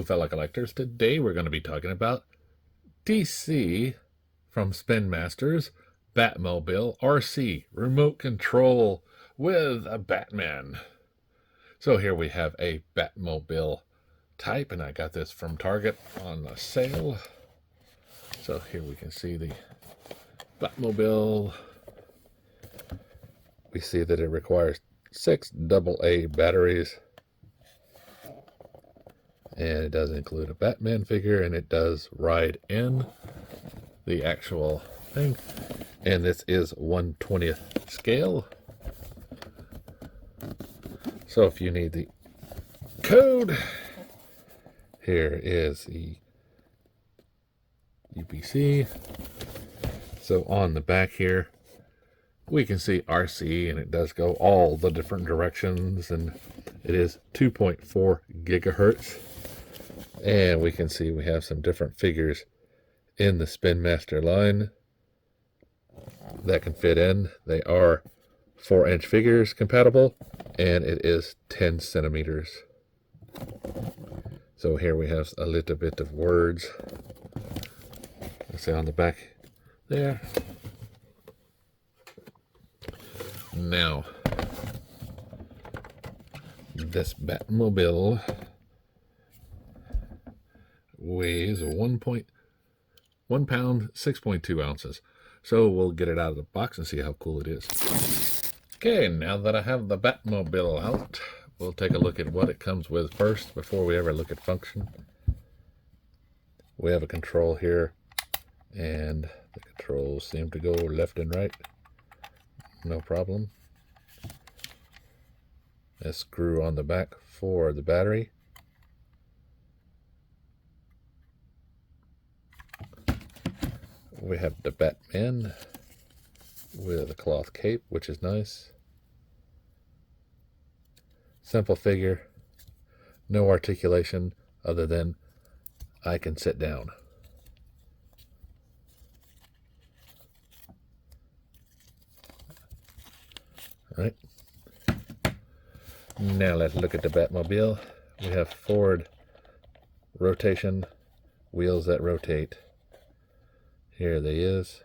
fellow collectors. Today we're going to be talking about DC from Spin Masters Batmobile RC remote control with a Batman. So here we have a Batmobile type, and I got this from Target on a sale. So here we can see the Batmobile. We see that it requires 6 AA batteries. And it does include a Batman figure, and it does ride in the actual thing. And this is 1/20th scale. So if you need the code, here is the UPC. So on the back here, we can see RC, and it does go all the different directions, and it is 2.4 gigahertz. And we can see we have some different figures in the Spin Master line that can fit in. They are 4-inch figures compatible, and it is 10 centimeters. So here we have a little bit of words. Let's say on the back there. Now, this Batmobile weighs 1 pound, 6.2 ounces. So we'll get it out of the box and see how cool it is. Okay, now that I have the Batmobile out, we'll take a look at what it comes with first before we ever look at function. We have a control here, and the controls seem to go left and right. No problem. A screw on the back for the battery. We have the Batman with a cloth cape, which is nice. Simple figure. No articulation other than I can sit down. All right. Now let's look at the Batmobile. We have forward rotation, wheels that rotate. Here they is.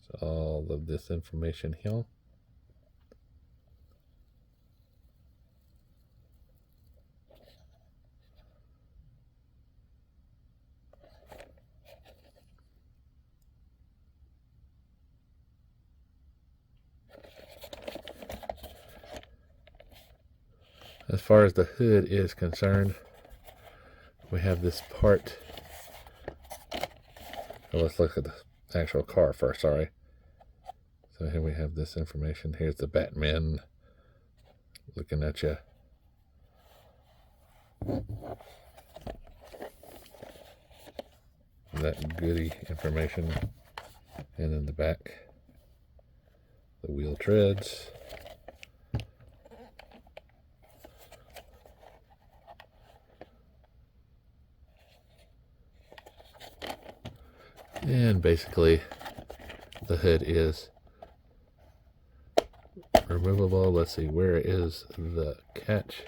So all of this information here. As far as the hood is concerned, we have this part. Oh, let's look at the actual car first, sorry. So here we have this information. Here's the Batman looking at you. That goody information. And in the back, the wheel treads. And basically, the hood is removable. Let's see, where is the catch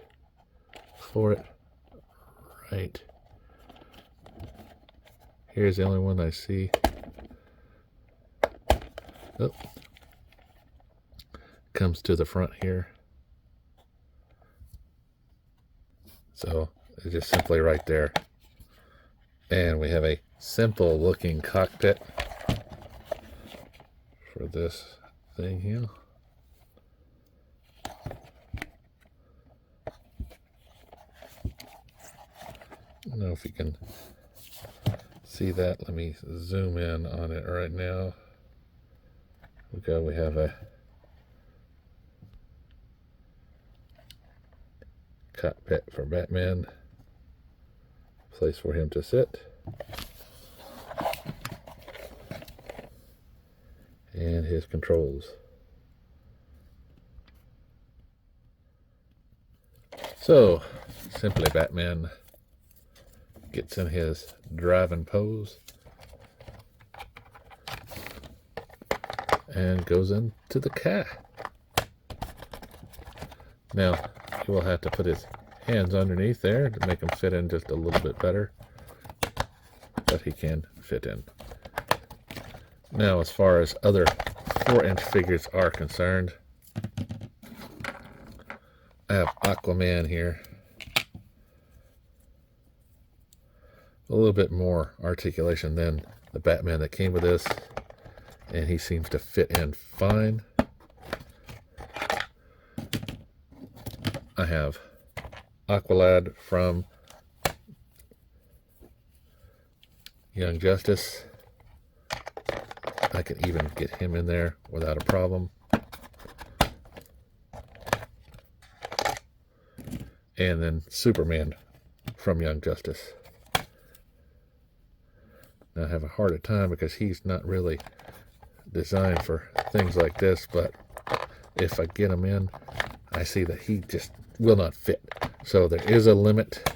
for it? Right. Here's the only one I see. Oh. Comes to the front here. So, it's just simply right there. And we have a simple looking cockpit for this thing here. I don't know if you can see that. Let me zoom in on it right now. Okay, we have a cockpit for Batman. Place for him to sit. And his controls. So, simply Batman gets in his driving pose and goes into the car. Now, he will have to put his hands underneath there to make them fit in just a little bit better, but he can fit in. Now, as far as other 4-inch figures are concerned, I have Aquaman here. A little bit more articulation than the Batman that came with this, and he seems to fit in fine. I have Aqualad from Young Justice. I can even get him in there without a problem. And then Superman from Young Justice. Now I have a harder time because he's not really designed for things like this, but if I get him in, I see that he just will not fit. So there is a limit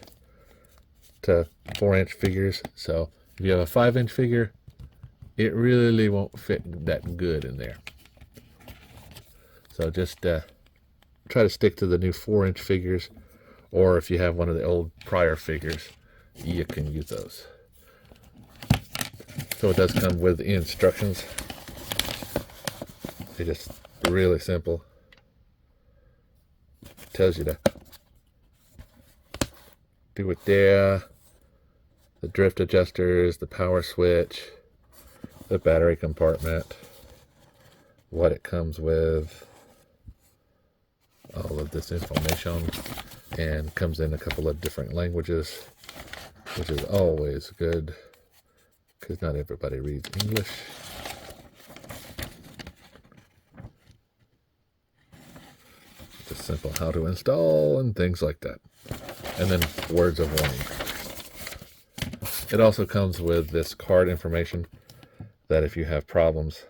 to 4-inch figures. So if you have a 5-inch figure, it really won't fit that good in there. So just try to stick to the new 4-inch figures, or if you have one of the old prior figures, you can use those. So it does come with instructions. They're just really simple. Tells you to do it there, the drift adjusters, the power switch, the battery compartment, what it comes with, all of this information, and comes in a couple of different languages, which is always good because not everybody reads English. Just simple how to install and things like that. And then words of warning. It also comes with this card information that if you have problems,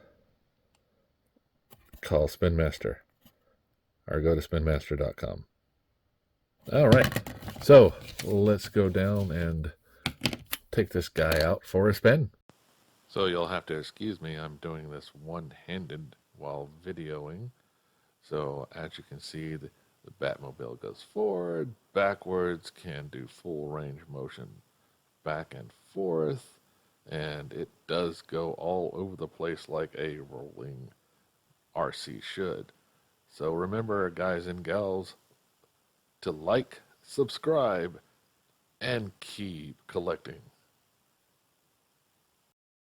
call Spin Master or go to spinmaster.com. All right, so let's go down and take this guy out for a spin. So you'll have to excuse me, I'm doing this one-handed while videoing. So as you can see, the Batmobile goes forward, backwards, can do full range motion, back and forth, and it does go all over the place like a rolling RC should. So remember, guys and gals, to like, subscribe, and keep collecting.